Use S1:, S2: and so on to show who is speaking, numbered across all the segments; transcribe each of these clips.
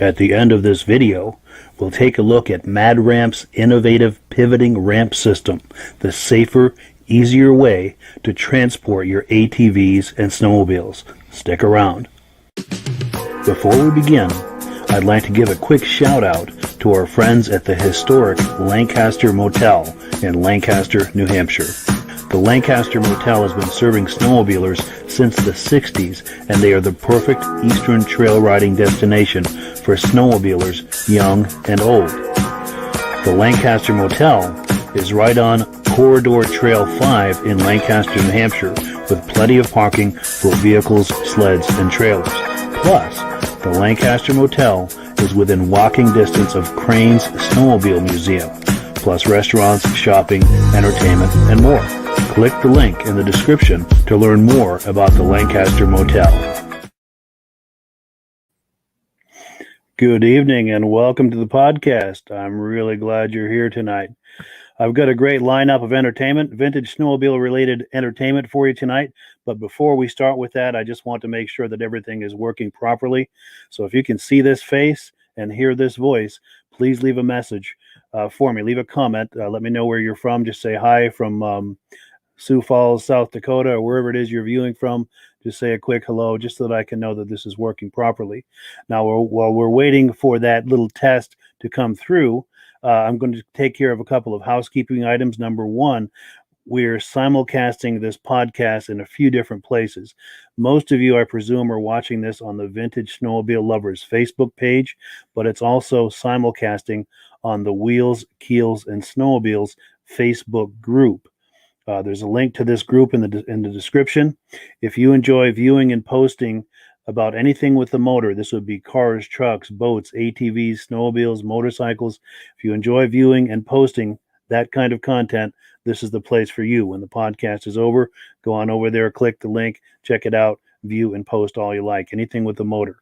S1: At the end of this video, we'll take a look at Mad Ramp's innovative pivoting ramp system, the safer, easier way to transport your ATVs and snowmobiles. Stick around. Before we begin, I'd like to give a quick shout out to our friends at the historic Lancaster Motel in Lancaster, New Hampshire. The Lancaster Motel has been serving snowmobilers since the 60s, and they are the perfect eastern trail riding destination for snowmobilers young and old. The Lancaster Motel is right on Corridor Trail 5 in Lancaster, New Hampshire, with plenty of parking for vehicles, sleds, and trailers. Plus, the Lancaster Motel is within walking distance of Crane's Snowmobile Museum, plus restaurants, shopping, entertainment, and more. Click the link in the description to learn more about the Lancaster Motel. Good evening and welcome to the podcast. I'm really glad you're here tonight. I've got a great lineup of entertainment, vintage snowmobile related entertainment for you tonight. But before we start with that, I just want to make sure that everything is working properly. So if you can see this face and hear this voice, please leave a message for me. Leave a comment. Let me know where you're from. Just say hi from Sioux Falls, South Dakota, or wherever it is you're viewing from. Just say a quick hello, just so that I can know that this is working properly. Now, while we're waiting for that little test to come through, I'm going to take care of a couple of housekeeping items. Number one, we're simulcasting this podcast in a few different places. Most of you, I presume, are watching this on the Vintage Snowmobile Lovers Facebook page, but it's also simulcasting on the Wheels, Keels, and Snowmobiles Facebook group. There's a link to this group in the description. If you enjoy viewing and posting about anything with the motor, this would be cars, trucks, boats, ATVs, snowmobiles, motorcycles. If you enjoy viewing and posting that kind of content, this is the place for you. When the podcast is over, go on over there, click the link, check it out, view and post all you like, anything with the motor.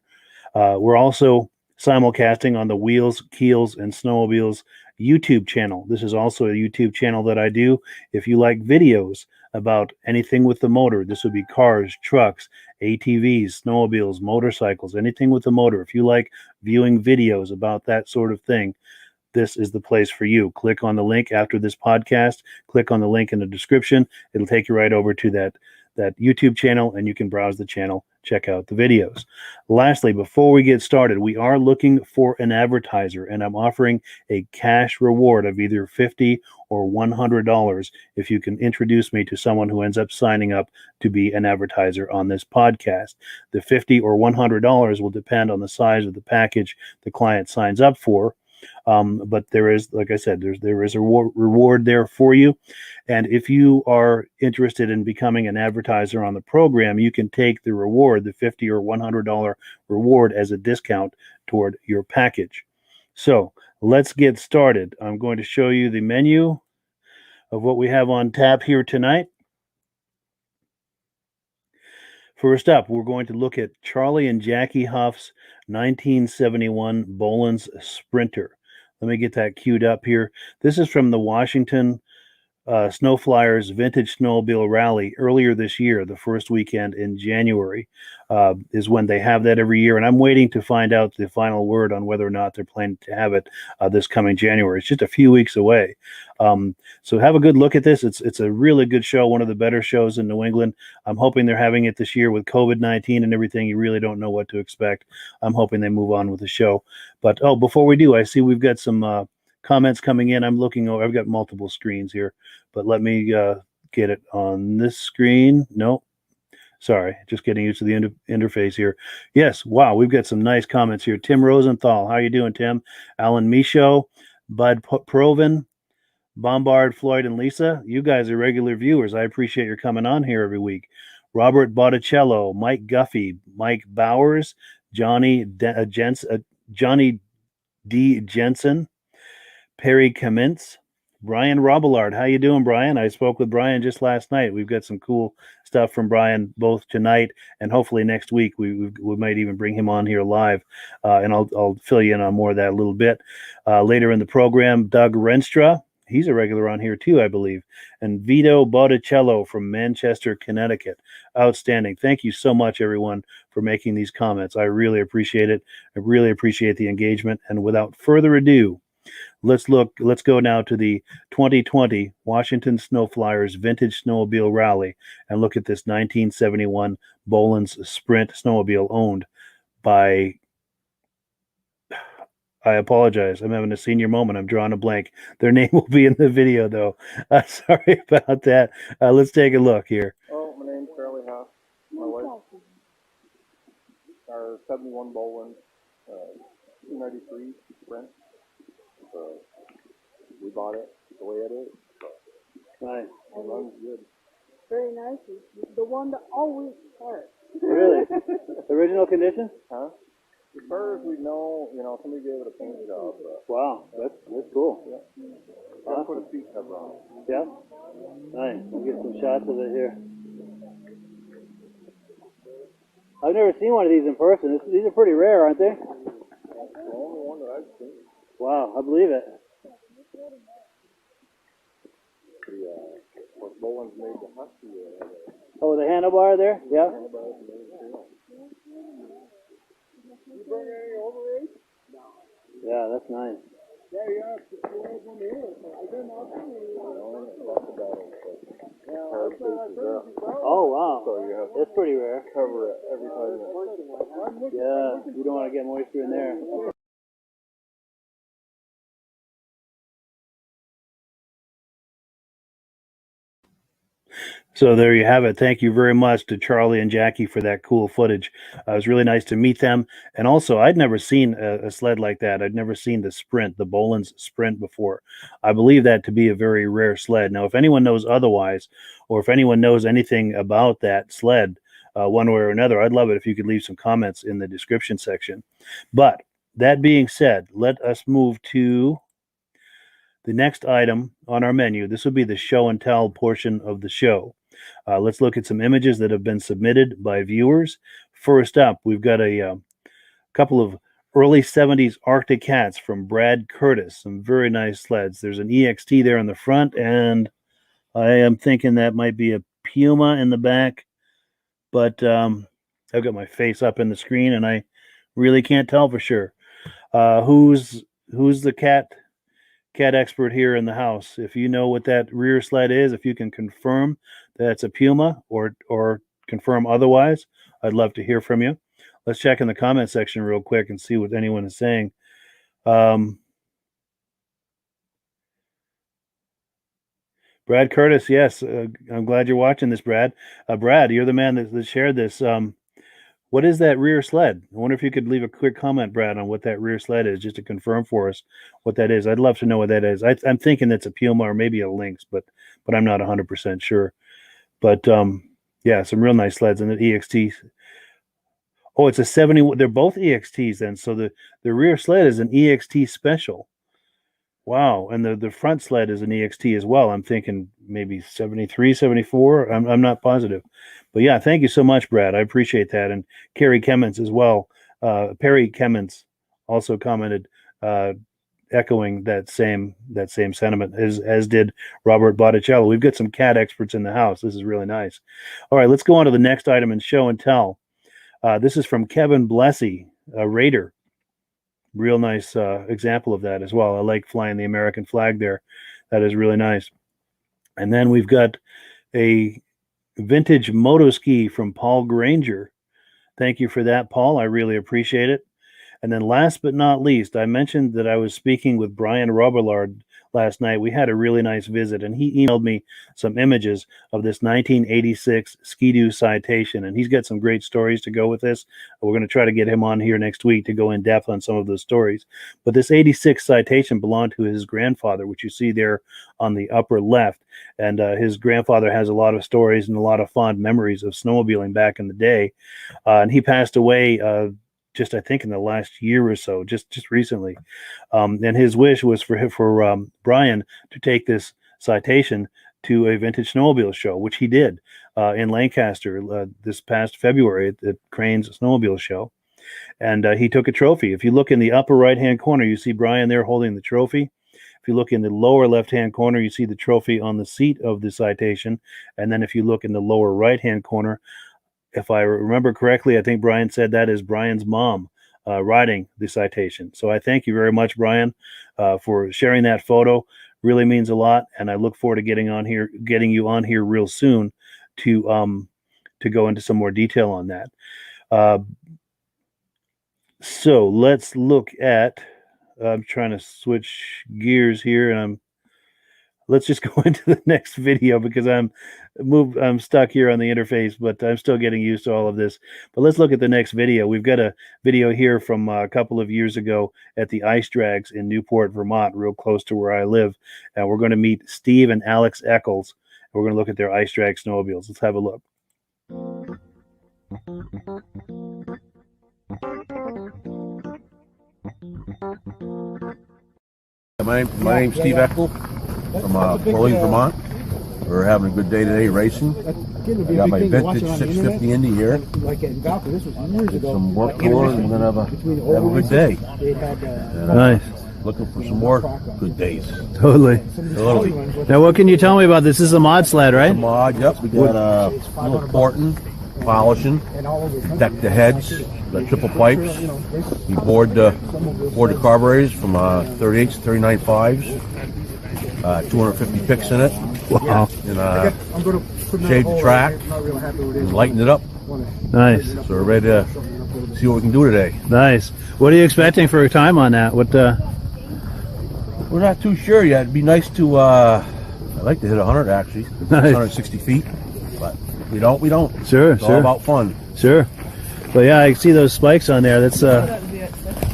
S1: We're also simulcasting on the Wheels, Keels, and Snowmobiles YouTube channel. This is also a YouTube channel that I do. If you like videos about anything with the motor, this would be cars, trucks, ATVs, snowmobiles, motorcycles, anything with the motor. If you like viewing videos about that sort of thing, this is the place for you. Click on the link after this podcast. Click on the link in the description. It'll take you right over to that YouTube channel, and you can browse the channel, check out the videos. Lastly, before we get started, we are looking for an advertiser, and I'm offering a cash reward of either $50 or $100 if you can introduce me to someone who ends up signing up to be an advertiser on this podcast. The $50 or $100 will depend on the size of the package the client signs up for. But there is, like I said, there is a reward there for you. And if you are interested in becoming an advertiser on the program, you can take the reward, the $50 or $100 reward, as a discount toward your package. So let's get started. I'm going to show you the menu of what we have on tap here tonight. First up, we're going to look at Charley and Jackie Huff's 1971 Bolens Sprinter. Let me get that queued up here. This is from the Washington Snow Flyers Vintage Snowmobile Rally earlier this year. The first weekend in January is when they have that every year, and I'm waiting to find out the final word on whether or not they're planning to have it this coming January. It's just a few weeks away, so have a good look at this. It's a really good show, one of the better shows in New England. I'm hoping they're having it this year with COVID-19 and everything. You really don't know what to expect. I'm hoping they move on with the show. But before we do, I see we've got some comments coming in. I'm looking over. I've got multiple screens here, but let me get it on this screen. No, sorry, just getting used to the interface here. Yes, wow, we've got some nice comments here. Tim Rosenthal, how you doing, Tim? Alan Michaud, Bud Provin, Bombard, Floyd, and Lisa. You guys are regular viewers. I appreciate your coming on here every week. Robert Botticello, Mike Guffey, Mike Bowers, Johnny D. Jensen, Perry Kamintz, Brian Robillard. How you doing, Brian? I spoke with Brian just last night. We've got some cool stuff from Brian both tonight and hopefully next week. We might even bring him on here live, and I'll fill you in on more of that a little bit later in the program. Doug Renstra, he's a regular on here too, I believe, and Vito Botticello from Manchester, Connecticut. Outstanding. Thank you so much, everyone, for making these comments. I really appreciate it. I really appreciate the engagement. And without further ado, let's go now to the 2020 Washington Snow Flyers Vintage Snowmobile Rally and look at this 1971 Bolens Sprint snowmobile owned by, I apologize, I'm having a senior moment. I'm drawing a blank. Their name will be in the video, though. Sorry about that. Let's take a look here.
S2: Oh, my name's Charley Huff. My wife. Our 71 Bolens, 293 Sprint. We bought it the way it is.
S1: Nice.
S2: It runs good.
S3: Very nice. The one that always starts.
S1: Really? Original condition?
S2: Huh? As far as we know, somebody gave it a paint job.
S1: Wow, that's cool.
S2: Yeah. Awesome. Put a seat cover on it.
S1: Yeah? Nice. We'll get some shots of it here. I've never seen one of these in person. These are pretty rare, aren't they?
S2: That's the only one that I've seen.
S1: Wow, I believe it.
S2: What Bolens made the Husky.
S1: Oh, the handlebar there? Yeah.
S3: You bring any overage? No.
S1: Yeah, that's nice.
S3: Yeah, yeah, it's the old one here. I didn't know
S1: Oh, wow. That's pretty rare.
S2: Cover it every time.
S1: Yeah, you don't want to get moisture in there. So there you have it. Thank you very much to Charley and Jackie for that cool footage. It was really nice to meet them. And also, I'd never seen a sled like that. I'd never seen the Sprint, the Bolens Sprint before. I believe that to be a very rare sled. Now, if anyone knows otherwise, or if anyone knows anything about that sled, one way or another, I'd love it if you could leave some comments in the description section. But that being said, let us move to the next item on our menu. This will be the show and tell portion of the show. Let's look at some images that have been submitted by viewers. First up, we've got a couple of early 70s Arctic Cats from Brad Curtis. Some very nice sleds. There's an EXT there in the front, and I am thinking that might be a Puma in the back. But I've got my face up in the screen, and I really can't tell for sure. Who's the cat expert here in the house? If you know what that rear sled is, if you can confirm that it's a Puma or confirm otherwise, I'd love to hear from you. Let's check in the comment section real quick and see what anyone is saying. Brad Curtis, yes, I'm glad you're watching this, Brad. Brad, you're the man that shared this. What is that rear sled? I wonder if you could leave a quick comment, Brad, on what that rear sled is, just to confirm for us what that is. I'd love to know what that is. I'm thinking it's a Puma or maybe a Lynx, but I'm not 100% sure. But yeah, some real nice sleds. And the EXT. Oh, it's a 70. They're both EXTs then. So the rear sled is an EXT special. Wow. And the front sled is an EXT as well. I'm thinking maybe 73, 74. I'm not positive. But yeah, thank you so much, Brad. I appreciate that. And Carrie Kemmons as well. Perry Kemmons also commented, echoing that same sentiment, as did Robert Botticello. We've got some cat experts in the house. This is really nice. All right, let's go on to the next item in show and tell. This is from Kevin Blessy, a Raider. Real nice example of that as well. I like flying the American flag there. That is really nice. And then we've got a vintage moto ski from Paul Granger. Thank you for that, Paul. I really appreciate it. And then last but not least, I mentioned that I was speaking with Brian Robillard last night. We had a really nice visit, and he emailed me some images of this 1986 Ski-Doo Citation, and he's got some great stories to go with this. We're going to try to get him on here next week to go in depth on some of those stories. But this 86 Citation belonged to his grandfather, which you see there on the upper left. And his grandfather has a lot of stories and a lot of fond memories of snowmobiling back in the day. And he passed away just I think in the last year or so, just recently. And his wish was for Brian to take this Citation to a vintage snowmobile show, which he did in Lancaster this past February at the Cranes Snowmobile Show. And he took a trophy. If you look in the upper right-hand corner, you see Brian there holding the trophy. If you look in the lower left-hand corner, you see the trophy on the seat of the Citation. And then if you look in the lower right-hand corner, if I remember correctly, I think Brian said that is Brian's mom riding the Citation. So I thank you very much, Brian, for sharing that photo. Really means a lot, and I look forward to getting you on here real soon to go into some more detail on that. So let's look at. I'm trying to switch gears here, and let's just go into the next video because I'm stuck here on the interface, but I'm still getting used to all of this. But let's look at the next video. We've got a video here from a couple of years ago at the Ice Drags in Newport, Vermont, real close to where I live. And we're going to meet Steve and Alex Eckles. We're going to look at their Ice Drag snowmobiles. Let's have a look.
S4: My name's Steve Eckle from Bolens, Vermont. We're having a good day today racing. I got my vintage 650 Indy here. Did some work tour, and we're gonna have a good day.
S1: Nice.
S4: Looking for some more good days.
S1: Totally. Now, what can you tell me about this? This is a mod sled, right?
S4: It's a mod. Yep. We got a little Fortin, polishing, deck the heads, got triple pipes. We bored the carburetors from 38s to 39.5s. 250 picks in it.
S1: Wow.
S4: And shaved the track and lightened it up.
S1: Nice.
S4: So we're ready to see what we can do today.
S1: Nice. What are you expecting for a time on that?
S4: We're not too sure yet. It'd be nice to, I'd like to hit 100 actually.
S1: Nice.
S4: 160 feet. But we don't.
S1: Sure,
S4: it's all about fun.
S1: Sure. But yeah, I see those spikes on there. That's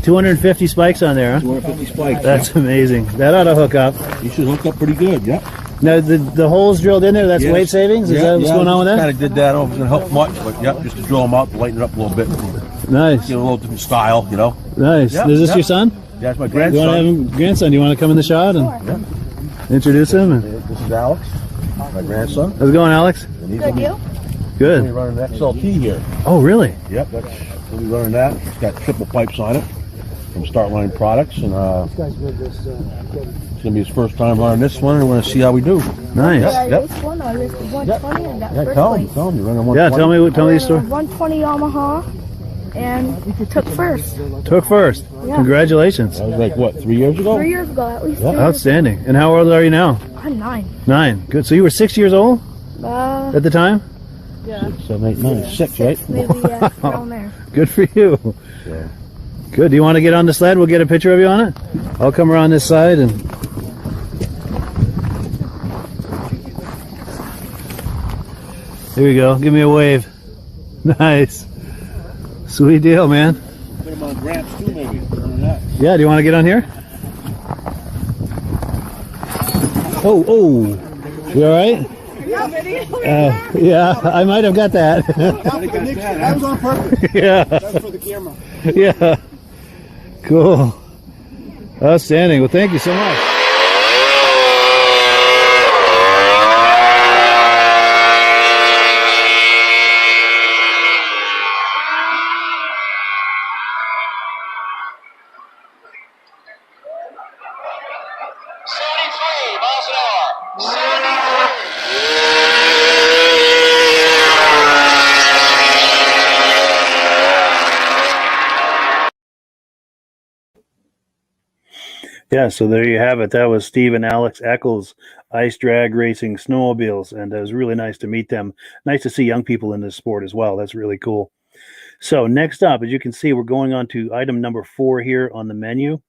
S1: 250 spikes on there, huh?
S4: 250 spikes.
S1: That's amazing. That ought to hook up.
S4: You should hook up pretty good, yeah.
S1: Now, the holes drilled in there, that's weight savings? Is that what's going on with that?
S4: Kind of did that. I don't know if it's going to help much, but yeah, just to drill them out, to lighten it up a little bit.
S1: Nice.
S4: Get a little different style, you know.
S1: Nice.
S4: Yeah,
S1: Is this your son?
S4: Yeah, it's my grandson.
S1: You want to have him, grandson? Do you want to come in the shot and introduce him?
S4: This is Alex, my grandson.
S1: How's it going, Alex?
S3: Good, you?
S1: Good.
S4: We're running an XLT here.
S1: Oh, really?
S4: Yep, we'll be running that. It's got triple pipes on it from Start Line Products, and it's going to be his first time running this one, and we're going to see how we do.
S1: Nice.
S4: Yep.
S3: This one, I raced the 120 and got first
S4: tell
S3: place.
S4: him. You're running 120.
S1: Yeah, tell me the story.
S3: 120 Yamaha and took first.
S1: Took first.
S3: Yeah.
S1: Congratulations.
S4: That was like, what, 3 years ago?
S3: 3 years ago, at least.
S4: Yeah.
S3: 3 years.
S1: Outstanding. And how old are you now?
S3: I'm 9.
S1: 9. Good. So you were 6 years old at the time?
S3: Yeah.
S4: 7, 8, 9, 6, right?
S3: Maybe, around there.
S1: Good for you.
S4: Yeah.
S1: Good. Do you want to get on the sled? We'll get a picture of you on it. I'll come around this side and. Here we go. Give me a wave. Nice. Sweet deal, man.
S4: Put them on ramps too, maybe.
S1: Yeah, do you want to get on here? Oh, you all right? Yeah, I might have got that.
S2: That was on purpose.
S1: Yeah,
S2: That was for the camera.
S1: yeah. Cool. Outstanding. Well, thank you so much. Yeah, so there you have it. That was Steve and Alex Eckle's Ice Drag Racing Snowmobiles, and it was really nice to meet them. Nice to see young people in this sport as well. That's really cool. So next up, as you can see, we're going on to item number 4 here on the menu.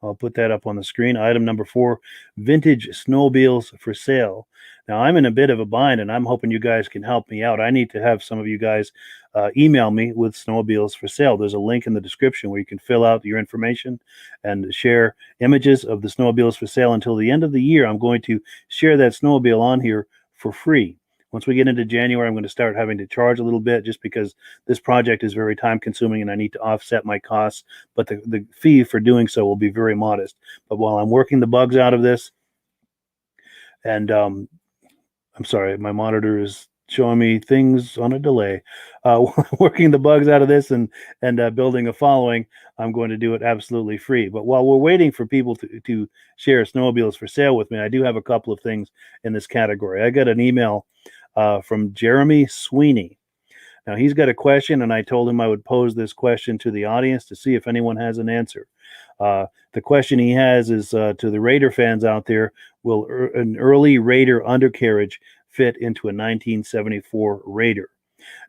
S1: I'll put that up on the screen. Item number 4, Vintage Snowmobiles For Sale. Now, I'm in a bit of a bind, and I'm hoping you guys can help me out. I need to have some of you guys email me with snowmobiles for sale. There's a link in the description where you can fill out your information and share images of the snowmobiles for sale. Until the end of the year, I'm going to share that snowmobile on here for free. Once we get into January, I'm going to start having to charge a little bit just because this project is very time consuming and I need to offset my costs. But the fee for doing so will be very modest. But while I'm working the bugs out of this, and I'm sorry, my monitor is showing me things on a delay. Working the bugs out of this and building a following, I'm going to do it absolutely free. But while we're waiting for people to share snowmobiles for sale with me, I do have a couple of things in this category. I got an email from Jeremy Sweeney. Now, he's got a question, and I told him I would pose this question to the audience to see if anyone has an answer. The question he has is to the Raider fans out there, will an early Raider undercarriage fit into a 1974 Raider?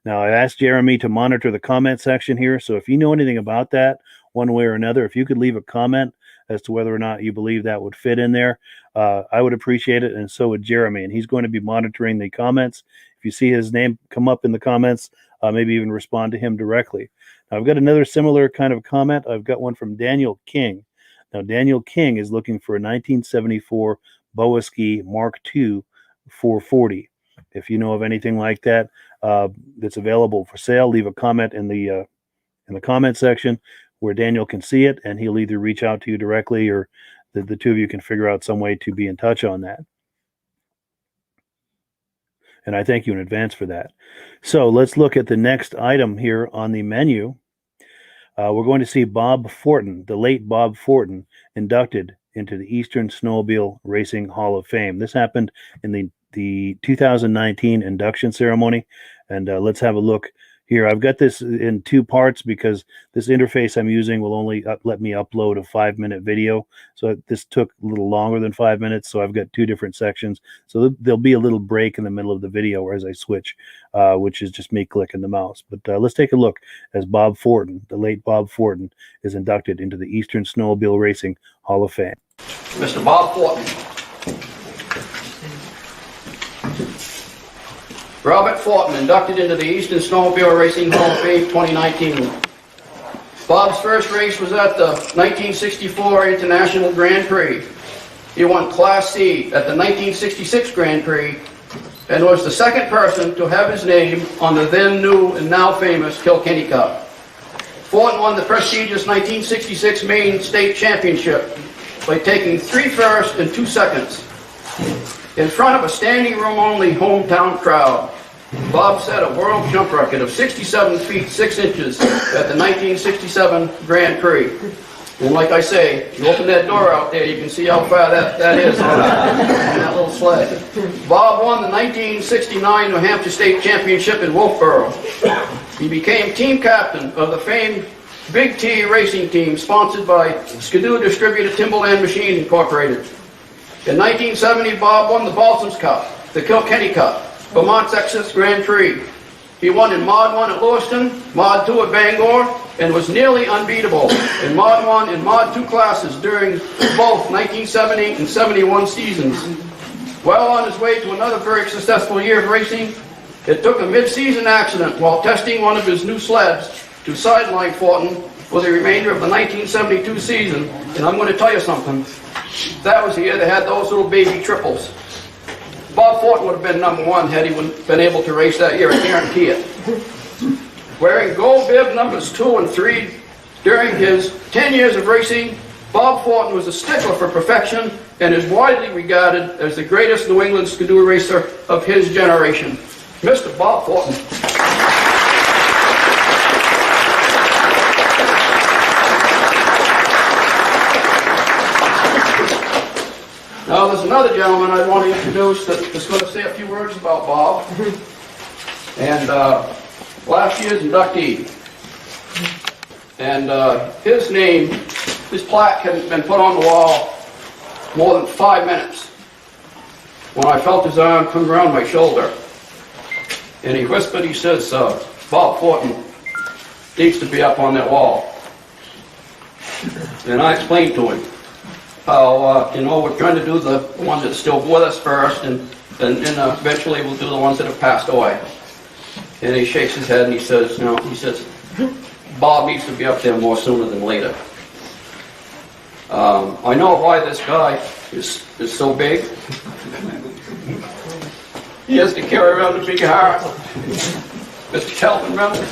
S1: Now, I asked Jeremy to monitor the comment section here, so if you know anything about that, one way or another, if you could leave a comment as to whether or not you believe that would fit in there, I would appreciate it, and so would Jeremy, and he's going to be monitoring the comments. If you see his name come up in the comments, maybe even respond to him directly. Now, I've got another similar kind of comment. I've got one from Daniel King. Now, Daniel King is looking for a 1974 Boa Ski Mark II 440. If you know of anything like that that's available for sale, leave a comment in the comment section where Daniel can see it, and he'll either reach out to you directly or the two of you can figure out some way to be in touch on that. And I thank you in advance for that. So let's look at the next item here on the menu. We're going to see Bob Fortin, the late Bob Fortin, inducted into the Eastern Snowmobile Racing Hall of Fame. This happened in the 2019 induction ceremony, and let's have a look here. I've got this in 2 parts because this interface I'm using will only let me upload a 5-minute video. So this took a little longer than 5 minutes, so I've got 2 different sections. So there'll be a little break in the middle of the video as I switch, which is just me clicking the mouse. But let's take a look as Bob Fortin, the late Bob Fortin, is inducted into the Eastern Snowmobile Racing Hall of Fame.
S5: Mr. Bob Fortin. Robert Fortin, inducted into the Eastern Snowmobile Racing Hall of Fame 2019. Bob's first race was at the 1964 International Grand Prix. He won Class C at the 1966 Grand Prix and was the second person to have his name on the then new and now famous Kilkenny Cup. Fortin won the prestigious 1966 Maine State Championship by taking 3 firsts and 2 seconds. In front of a standing room only hometown crowd, Bob set a world jump record of 67 feet 6 inches at the 1967 Grand Prix. And like I say, you open that door out there, you can see how far that is on that little sled. Bob won the 1969 New Hampshire State Championship in Wolfboro. He became team captain of the famed Big T racing team sponsored by Skidoo distributor Timberland Machine Incorporated. In 1970, Bob won the Bolens Cup, the Kilkenny Cup, Vermont's Texas Grand Prix. He won in Mod 1 at Lewiston, Mod 2 at Bangor, and was nearly unbeatable in Mod 1 and Mod 2 classes during both 1970 and 71 seasons. While on his way to another very successful year of racing, it took a mid-season accident while testing one of his new sleds to sideline Fortin for the remainder of the 1972 season. And I'm going to tell you something. That was the year they had those little baby triples. Bob Fortin would have been #1 had he been able to race that year, I guarantee it. Wearing gold bib numbers 2 and 3 during his 10 years of racing, Bob Fortin was a stickler for perfection and is widely regarded as the greatest New England skidoo racer of his generation. Mr. Bob Fortin. Now there's another gentleman I want to introduce that's going to say a few words about Bob. And last year's inductee. And his name, his plaque hadn't been put on the wall more than 5 minutes when I felt his arm come around my shoulder. And he whispered, he says, Bob Fortin needs to be up on that wall. And I explained to him how, we're trying to do the ones that's still with us first, and eventually we'll do the ones that have passed away. And he shakes his head and he says, Bob needs to be up there more sooner than later. I know why this guy is so big. He has to carry around a big heart. Mr. Calvin, remember?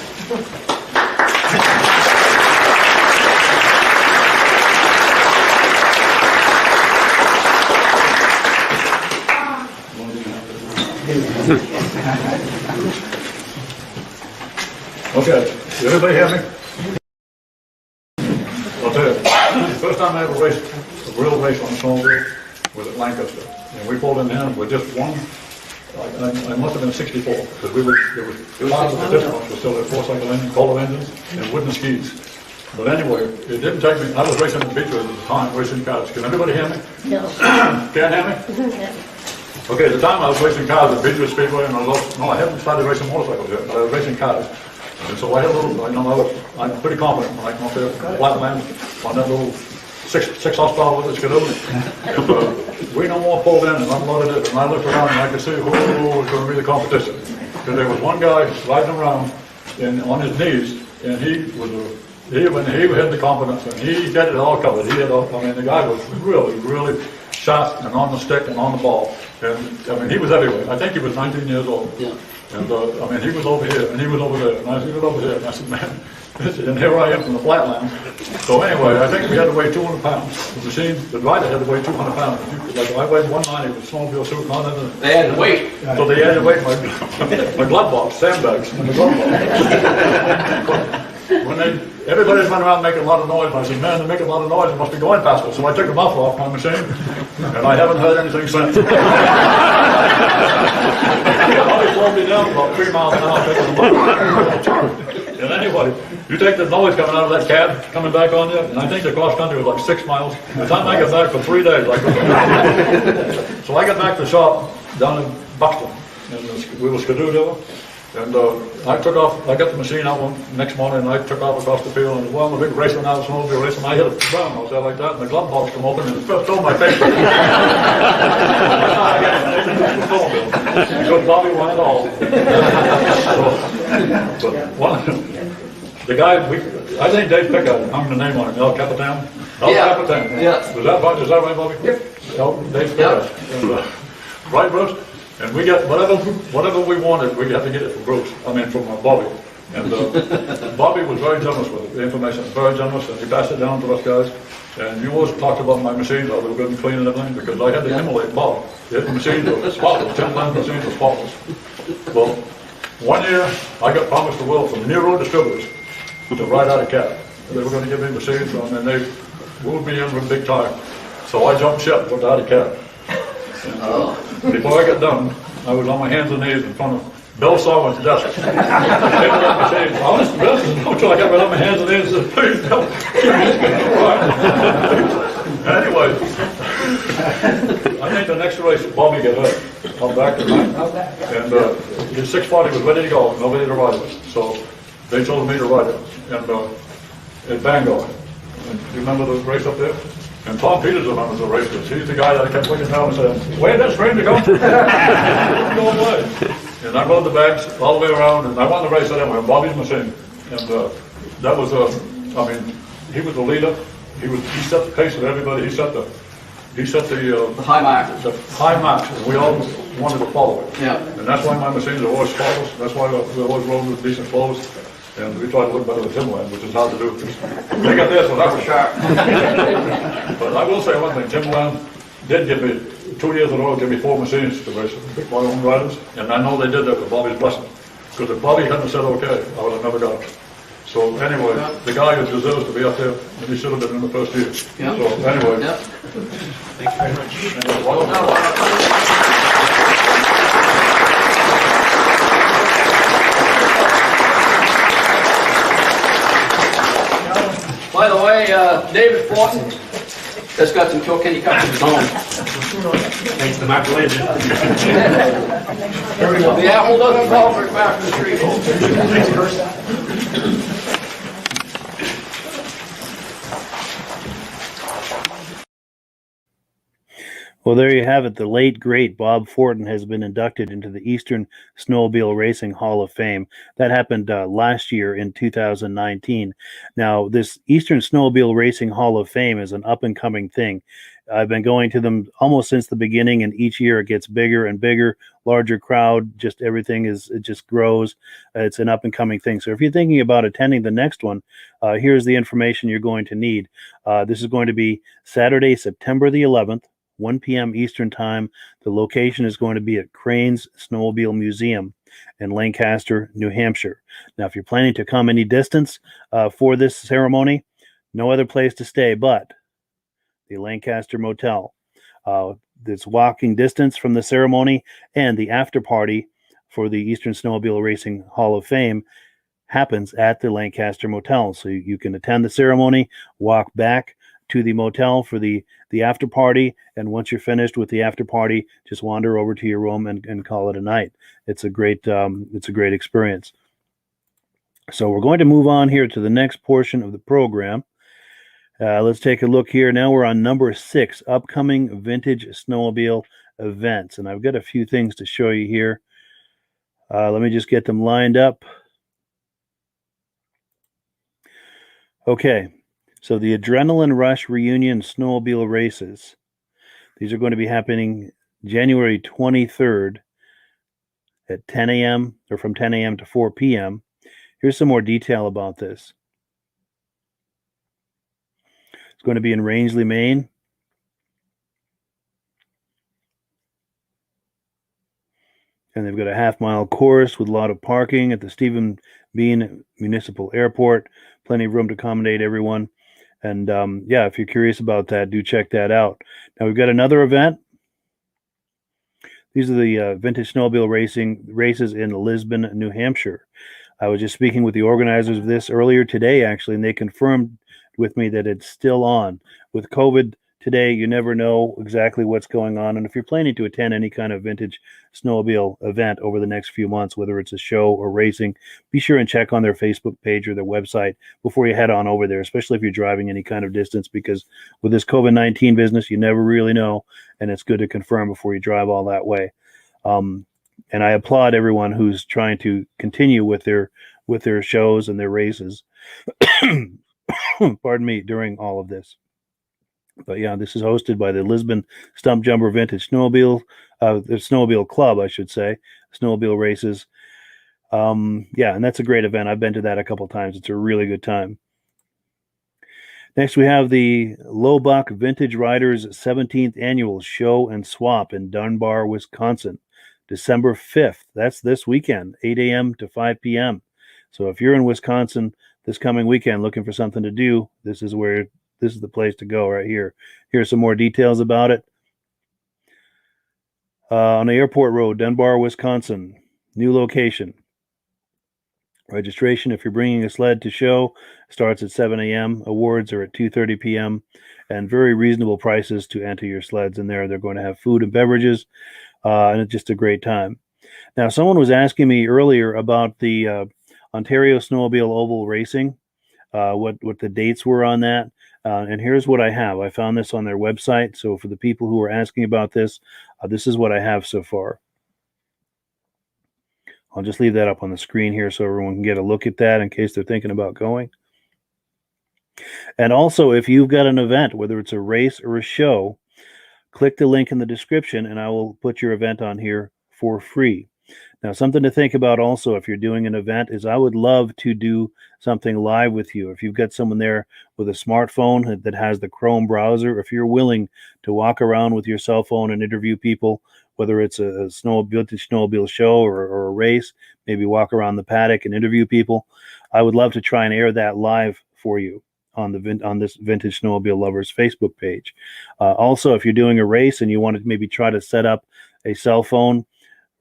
S6: Okay, did everybody hear me? I'll tell you, the first time I ever raced a real race on a snowmobile was at Lancaster. And we pulled in there with just one, I must have been 64, because there was part of the difference was still there, 4-cycle engine, Kohler engines, and wooden skis. But anyway, it didn't take me, I was racing in Beechwood at the time, racing cars. Can everybody hear me?
S7: No.
S6: Can't hear me? Okay, at the time I was racing cars at Beechwood Speedway, and I haven't started racing motorcycles yet, but I was racing cars. And so I had a little, I'm pretty confident when I come up there, flatland, on that little 6 horsepower with the skidoo. We no more pulled in and unloaded it, and I looked around and I could see who was going to be the competition. Because there was one guy riding around on his knees, and he had the confidence, and he had it all covered. The guy was really, really sharp and on the stick and on the ball. And he was everywhere. I think he was 19 years old. Yeah. And he was over here, and he was over there, and I was over there, and I said, man, and here I am from the flatland. So anyway, I think we had to weigh 200 pounds. The rider had to weigh 200 pounds. Like I weighed 190 with a snowmobile suit and all that.
S5: They had to wait.
S6: So they had to weigh my glove box, sandbags, in the glove box. Everybody's running around making a lot of noise, and I said, man, they're making a lot of noise, it must be going faster. So I took the muffler off my machine, and I haven't heard anything since. Probably slowed me down about 3 miles an hour taking the muffler. And anyway, you take the noise coming out of that cab, coming back on you, and I think the cross country was like 6 miles. By the time I got back for 3 days, so I got back to the shop down in Buxton, and we were skidoo there. And I took off, I got the machine out next morning, and I took off across the field, and the big racer now, snowmobile racing, I hit a drum, I was there like that, and the glove box come open, and it stole my face. Because Bobby won it all. The guy, I think Dave Pickard hung the name on it, El Capitan. El Capitan. Yeah. Is that right, Bobby? Yep. Dave Pickard. Yeah. Right, Bruce? And we got whatever we wanted, we had to get it from Bruce. From Bobby. And Bobby was very generous with it. The information was very generous, and he passed it down to us guys. And you always talked about my machines, how they were good and clean and everything, because I had to emulate Bob. The machines were spotless, 10-line machines were spotless. Well, one year, I got promised the world from Nero Distributors to ride out a cab. They were going to give me machines, and they wooed me in with big time. So I jumped ship and went out a cab. And, before I got done, I was on my hands and knees in front of Bill Sullivan's desk. I was until I got right on my hands and knees and said, please don't give me this Anyway, I think the next race, Bobby got hurt. I'm back tonight. And his 640 was ready to go, nobody to ride it. So they told me to ride it. And at Bangor. And you remember the race up there? And Tom Peters remembers the race. He's the guy that I kept looking down and saying, where'd that spring to go? Go away. And I rode the bags all the way around, and I won the race anyway, Bobby's machine. And that was I mean, he was the leader. He set the pace with everybody. He set the
S5: high mark.
S6: The high marks, and we all wanted to follow it.
S5: Yeah.
S6: And that's why my machines are always flawless. That's why we're always rolling with decent flows. And we try to look better than Timberland, which is hard to do. They got this one, that was sharp. But I will say one thing, Timberland did give me, 2 years in a row, give me 4 machines to race, pick my own riders. And I know they did that with Bobby's blessing. Because if Bobby hadn't said okay, I would have never got it. So anyway, the guy who deserves to be up there, and he should have been in the first year.
S5: Yeah.
S6: So anyway.
S5: Yeah.
S6: Thank you very much.
S5: By the way, David Fortin has got some Kilkenny cups of his own.
S7: Thanks to my pleasure.
S5: The apple doesn't fall very far from the tree.
S1: Well, there you have it. The late, great Bob Fortin has been inducted into the Eastern Snowmobile Racing Hall of Fame. That happened last year in 2019. Now, this Eastern Snowmobile Racing Hall of Fame is an up-and-coming thing. I've been going to them almost since the beginning, and each year it gets bigger and bigger, larger crowd, just everything it just grows. It's an up-and-coming thing. So if you're thinking about attending the next one, here's the information you're going to need. This is going to be Saturday, September the 11th. 1 p.m. Eastern Time. The location is going to be at Crane's Snowmobile Museum in Lancaster, New Hampshire. Now, if you're planning to come any distance for this ceremony, no other place to stay but the Lancaster Motel. It's walking distance from the ceremony, and the after party for the Eastern Snowmobile Racing Hall of Fame happens at the Lancaster Motel. So you can attend the ceremony, walk back to the motel for the after party, and once you're finished with the after party, just wander over to your room and call it a night. It's a great experience. So we're going to move on here to the next portion of the program. Let's take a look here. Now we're on number 6, upcoming vintage snowmobile events, and I've got a few things to show you here. Let me just get them lined up. Okay. So the Adrenaline Rush Reunion Snowmobile Races, these are going to be happening January 23rd at 10 a.m. or from 10 a.m. to 4 p.m. Here's some more detail about this. It's going to be in Rangeley, Maine. And they've got a half-mile course with a lot of parking at the Stephen Bean Municipal Airport. Plenty of room to accommodate everyone. And yeah, if you're curious about that, do check that out. Now we've got another event. These are the Vintage Snowmobile races in Lisbon, New Hampshire. I was just speaking with the organizers of this earlier today, actually, and they confirmed with me that it's still on. With COVID today, you never know exactly what's going on. And if you're planning to attend any kind of vintage snowmobile event over the next few months, whether it's a show or racing, be sure and check on their Facebook page or their website before you head on over there, especially if you're driving any kind of distance, because with this COVID-19 business, you never really know, and it's good to confirm before you drive all that way. And I applaud everyone who's trying to continue with their shows and their races, pardon me, during all of this. But yeah, this is hosted by the Lisbon Stump Jumper Vintage Snowmobile, the Snowmobile Club, I should say, Snowmobile races. Yeah, and that's a great event. I've been to that a couple times. It's a really good time. Next, we have the Lowbuck Vintage Riders 17th Annual Show and Swap in Dunbar, Wisconsin, December 5th. That's this weekend, 8 a.m. to 5 p.m. So if you're in Wisconsin this coming weekend looking for something to do, this is the place to go right here. Here's some more details about it. On the Airport Road, Dunbar, Wisconsin. New location. Registration, if you're bringing a sled to show, starts at 7 a.m. Awards are at 2:30 p.m. And very reasonable prices to enter your sleds in there. They're going to have food and beverages, and it's just a great time. Now, someone was asking me earlier about the Ontario Snowmobile Oval Racing, what the dates were on that. And here's what I have. I found this on their website. So for the people who are asking about this, this is what I have so far. I'll just leave that up on the screen here so everyone can get a look at that in case they're thinking about going. And also, if you've got an event, whether it's a race or a show, click the link in the description and I will put your event on here for free. Now, something to think about also if you're doing an event is I would love to do something live with you. If you've got someone there with a smartphone that has the Chrome browser, if you're willing to walk around with your cell phone and interview people, whether it's a vintage snowmobile show or a race, maybe walk around the paddock and interview people, I would love to try and air that live for you on this Vintage Snowmobile Lovers Facebook page. Also, if you're doing a race and you want to maybe try to set up a cell phone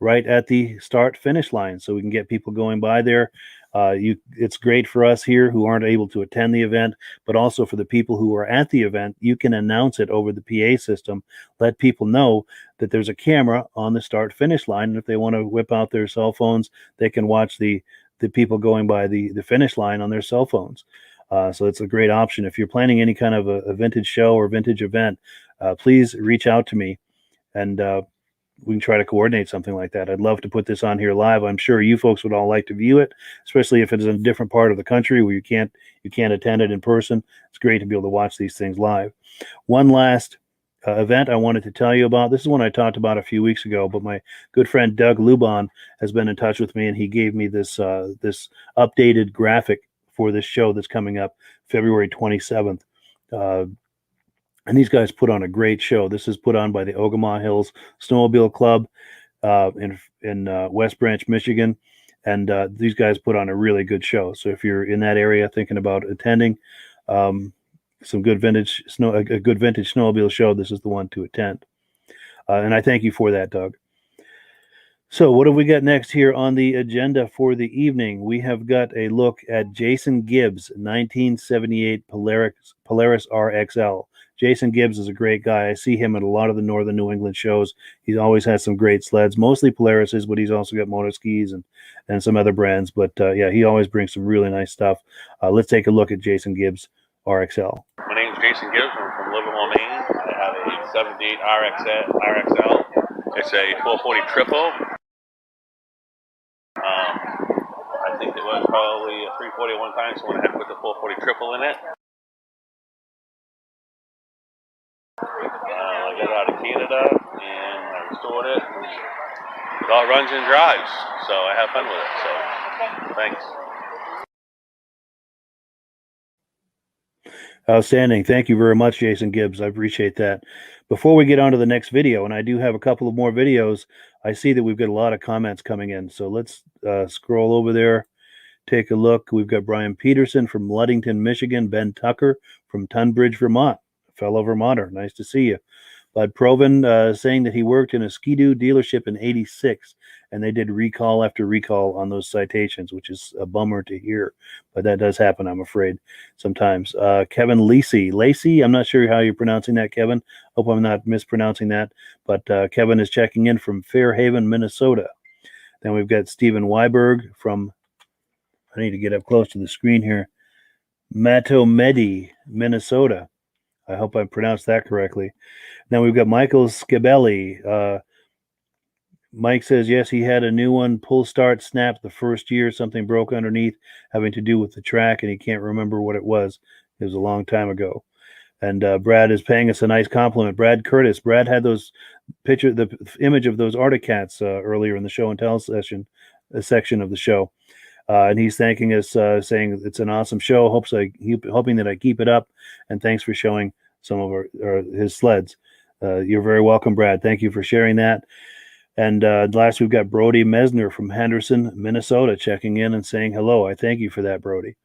S1: right at the start-finish line so we can get people going by there. It's great for us here who aren't able to attend the event, but also for the people who are at the event. You can announce it over the PA system, let people know that there's a camera on the start-finish line, and if they want to whip out their cell phones, they can watch the people going by the finish line on their cell phones. So it's a great option. If you're planning any kind of a vintage show or vintage event, please reach out to me, and we can try to coordinate something like that. I'd love to put this on here live. I'm sure you folks would all like to view it, especially if it's in a different part of the country where you can't attend it in person. It's great to be able to watch these things live. One last event I wanted to tell you about. This is one I talked about a few weeks ago, but my good friend Doug Lubon has been in touch with me, and he gave me this this updated graphic for this show that's coming up February 27th. And these guys put on a great show. This is put on by the Ogama Hills Snowmobile Club in West Branch, Michigan. And these guys put on a really good show. So if you're in that area thinking about attending a good vintage snowmobile show, this is the one to attend. And I thank you for that, Doug. So what have we got next here on the agenda for the evening? We have got a look at Jason Gibbs, 1978 Polaris RXL. Jason Gibbs is a great guy. I see him at a lot of the Northern New England shows. He's always had some great sleds, mostly Polarises, but he's also got motor skis and some other brands. But yeah, he always brings some really nice stuff. Let's take a look at Jason Gibbs RXL.
S8: My name is Jason Gibbs. I'm from Livermore, Maine. I have a 78 RXL. It's a 440 triple. I think it was probably a 340 at one time, so I went ahead and put the 440 triple in it. I got it out of Canada and I restored it. It all runs and drives, so I have fun with it. So, thanks.
S1: Outstanding. Thank you very much, Jason Gibbs. I appreciate that. Before we get on to the next video, and I do have a couple of more videos, I see that we've got a lot of comments coming in. So let's scroll over there, take a look. We've got Brian Peterson from Ludington, Michigan, Ben Tucker from Tunbridge, Vermont, a fellow Vermonter. Nice to see you. Bud Provin saying that he worked in a Ski-Doo dealership in '86, and they did recall after recall on those citations, which is a bummer to hear. But that does happen, I'm afraid, sometimes. Kevin Lacey, I'm not sure how you're pronouncing that, Kevin. Hope I'm not mispronouncing that. But Kevin is checking in from Fairhaven, Minnesota. Then we've got Stephen Weiberg from, I need to get up close to the screen here, Matomedi, Minnesota. I hope I pronounced that correctly. Now we've got Michael Scabelli. Mike says, yes, he had a new one, pull start snap the first year. Something broke underneath having to do with the track, and he can't remember what it was. It was a long time ago. And Brad is paying us a nice compliment. Brad Curtis. Brad had the image of those Arctic Cats earlier in the show and tell section of the show. And he's thanking us, saying it's an awesome show. Hoping that I keep it up. And thanks for showing some of his sleds. You're very welcome, Brad. Thank you for sharing that. And last, we've got Brody Mesner from Henderson, Minnesota, checking in and saying hello. I thank you for that, Brody.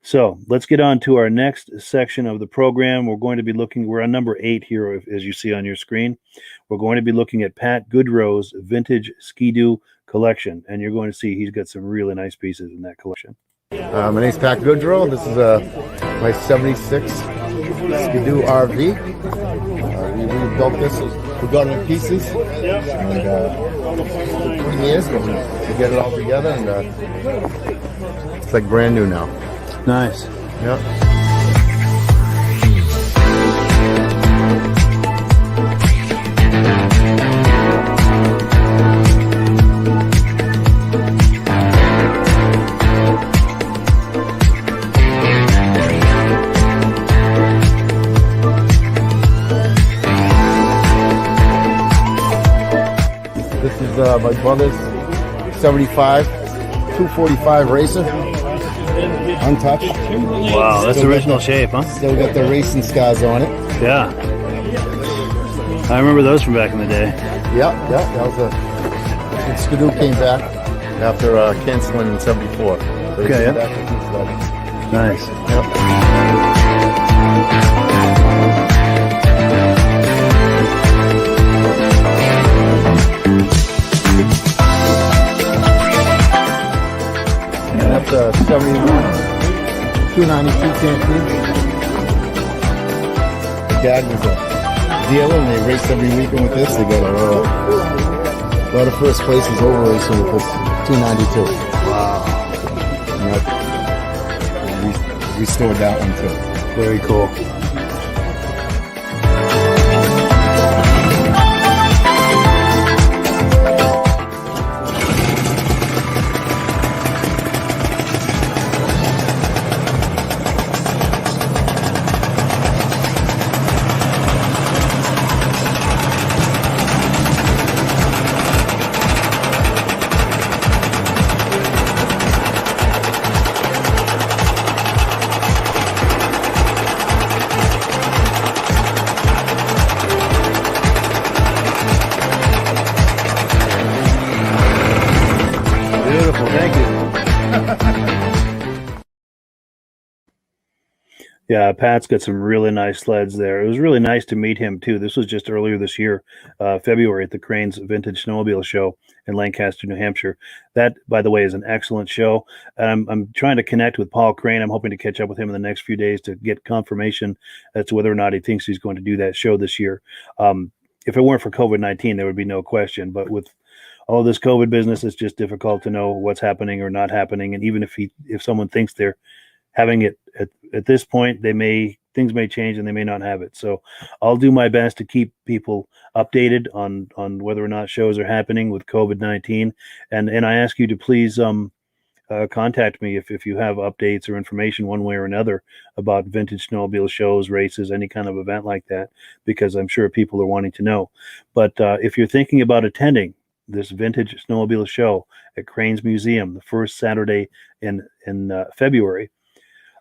S1: So let's get on to our next section of the program. We're going to be we're on number 8 here, as you see on your screen. We're going to be looking at Pat Goudreault's Vintage Ski-Doo collection. And you're going to see he's got some really nice pieces in that collection.
S9: My name's Pat Goudreault. This is my 76 Ski-Doo RV. We rebuilt this. We got it in pieces. And it took 20 years to get it all together. And it's like brand new now.
S1: Nice.
S9: Yep. This is my brother's 75, 245 racer. Untouched.
S1: Wow, that's
S9: Still
S1: original
S9: got
S1: shape, huh?
S9: Still got the racing scars on it.
S1: Yeah. I remember those from back in the day.
S9: Yeah, that was when Skidoo came back after canceling in 74. So he
S1: Okay,
S9: came
S1: yeah.
S9: back with these sleds.
S1: Nice.
S9: Yep. And that's a 71, 292 Campine. My dad was a dealer and they raced every weekend with this. They got a lot of first places over racing with this 292. Wow. And that, we restored that one too.
S1: Very cool. Beautiful, thank you. Yeah, Pat's got some really nice sleds there. It was really nice to meet him too. This was just earlier this year, February, at the Cranes Vintage Snowmobile Show in Lancaster, New Hampshire. That, by the way, is an excellent show. And I'm trying to connect with Paul Crane. I'm hoping to catch up with him in the next few days to get confirmation as to whether or not he thinks he's going to do that show this year. If it weren't for COVID-19, there would be no question. But with all this COVID business, it's just difficult to know what's happening or not happening. And even if someone thinks they're having it at this point, things may change and they may not have it. So I'll do my best to keep people updated on whether or not shows are happening with COVID-19. And I ask you to please contact me if you have updates or information one way or another about vintage snowmobile shows, races, any kind of event like that, because I'm sure people are wanting to know. But if you're thinking about attending this vintage snowmobile show at Cranes Museum the first Saturday in February,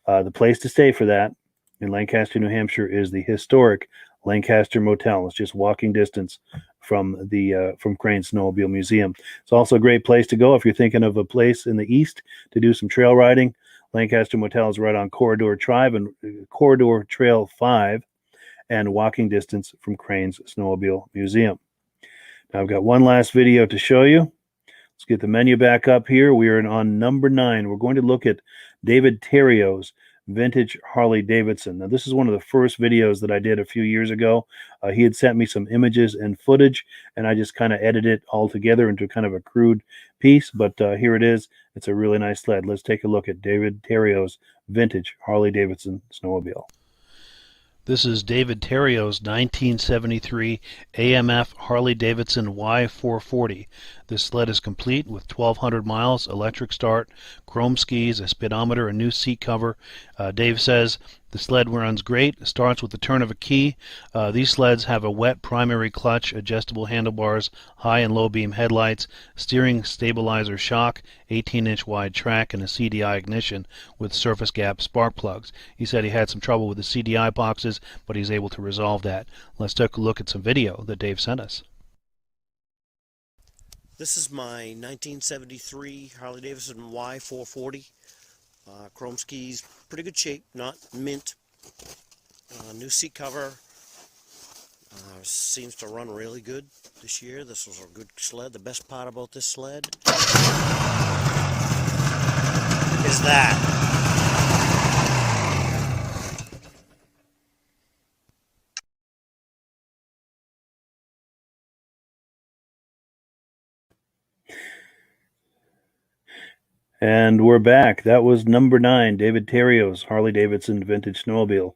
S1: the place to stay for that in Lancaster, New Hampshire, is the historic Lancaster Motel. It's just walking distance from Cranes Snowmobile Museum. It's also a great place to go if you're thinking of a place in the east to do some trail riding. Lancaster Motel is right on Corridor Trail 5 and walking distance from Cranes Snowmobile Museum. Now I've got one last video to show you. Let's get the menu back up here. We are on number 9. We're going to look at David Theriault's vintage Harley Davidson. Now, this is one of the first videos that I did a few years ago. He had sent me some images and footage, and I just kind of edited it all together into kind of a crude piece. But here it is. It's a really nice sled. Let's take a look at David Theriault's vintage Harley Davidson snowmobile. This is David Theriault's 1973 AMF Harley Davidson Y440. This sled is complete with 1,200 miles, electric start, chrome skis, a speedometer, a new seat cover. Dave says the sled runs great. It starts with the turn of a key. These sleds have a wet primary clutch, adjustable handlebars, high and low beam headlights, steering stabilizer shock, 18-inch wide track, and a CDI ignition with surface gap spark plugs. He said he had some trouble with the CDI boxes, but he's able to resolve that. Let's take a look at some video that Dave sent us.
S10: This is my 1973 Harley Davidson Y440. Chrome skis, pretty good shape, not mint. New seat cover. Seems to run really good this year. This was a good sled. The best part about this sled is that.
S1: And we're back. That was number 9, David Theriault's Harley Davidson Vintage Snowmobile.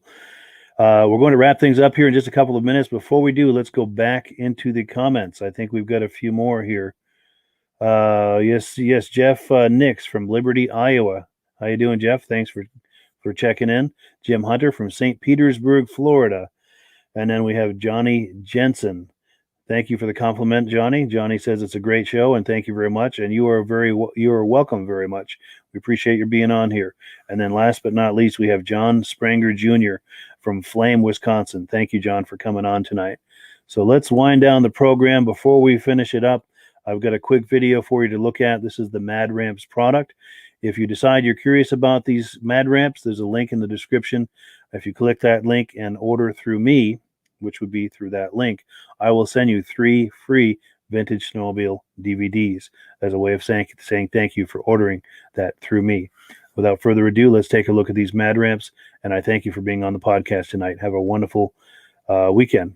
S1: We're going to wrap things up here in just a couple of minutes. Before we do, let's go back into the comments. I think we've got a few more here. Yes, Jeff Nix from Liberty, Iowa. How you doing, Jeff? Thanks for checking in. Jim Hunter from St. Petersburg, Florida. And then we have Johnny Jensen. Thank you for the compliment, Johnny. Johnny says it's a great show, and thank you very much. And you are welcome very much. We appreciate your being on here. And then last but not least, we have John Spranger Jr. from Flame, Wisconsin. Thank you, John, for coming on tonight. So let's wind down the program. Before we finish it up, I've got a quick video for you to look at. This is the Mad Ramps product. If you decide you're curious about these Mad Ramps, there's a link in the description. If you click that link and order through me, which would be through that link, I will send you 3 free Vintage Snowmobile DVDs as a way of saying thank you for ordering that through me. Without further ado, let's take a look at these Mad Ramps, and I thank you for being on the podcast tonight. Have a wonderful weekend.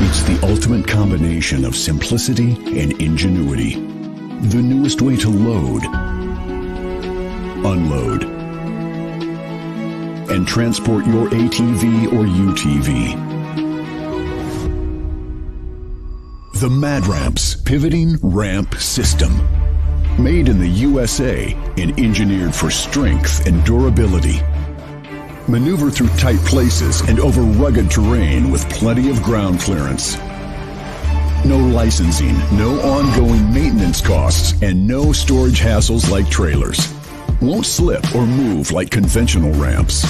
S11: It's the ultimate combination of simplicity and ingenuity. The newest way to load, unload, and transport your ATV or UTV. The Mad Ramps Pivoting Ramp System. Made in the USA and engineered for strength and durability. Maneuver through tight places and over rugged terrain with plenty of ground clearance. No licensing, no ongoing maintenance costs, and no storage hassles like trailers. Won't slip or move like conventional ramps.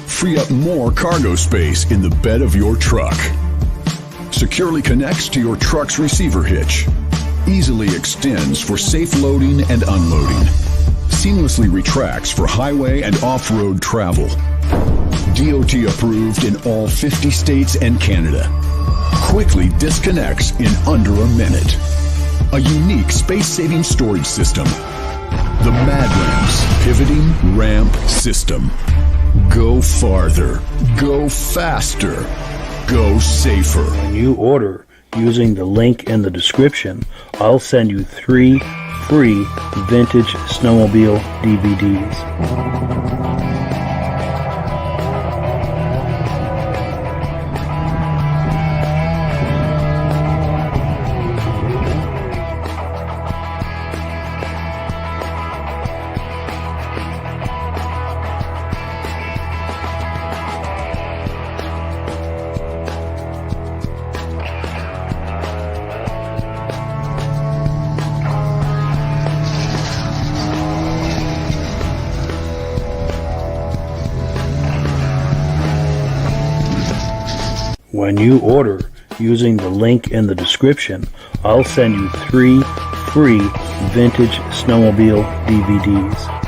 S11: Free up more cargo space in the bed of your truck. Securely connects to your truck's receiver hitch. Easily extends for safe loading and unloading. Seamlessly retracts for highway and off-road travel. DOT approved in all 50 states and Canada. Quickly disconnects in under a minute. A unique space-saving storage system. The Mad Ramps Pivoting Ramp System. Go farther. Go faster. Go safer.
S1: When you order using the link in the description, I'll send you 3 free Vintage Snowmobile DVDs. When you order using the link in the description, I'll send you 3 free Vintage Snowmobile DVDs.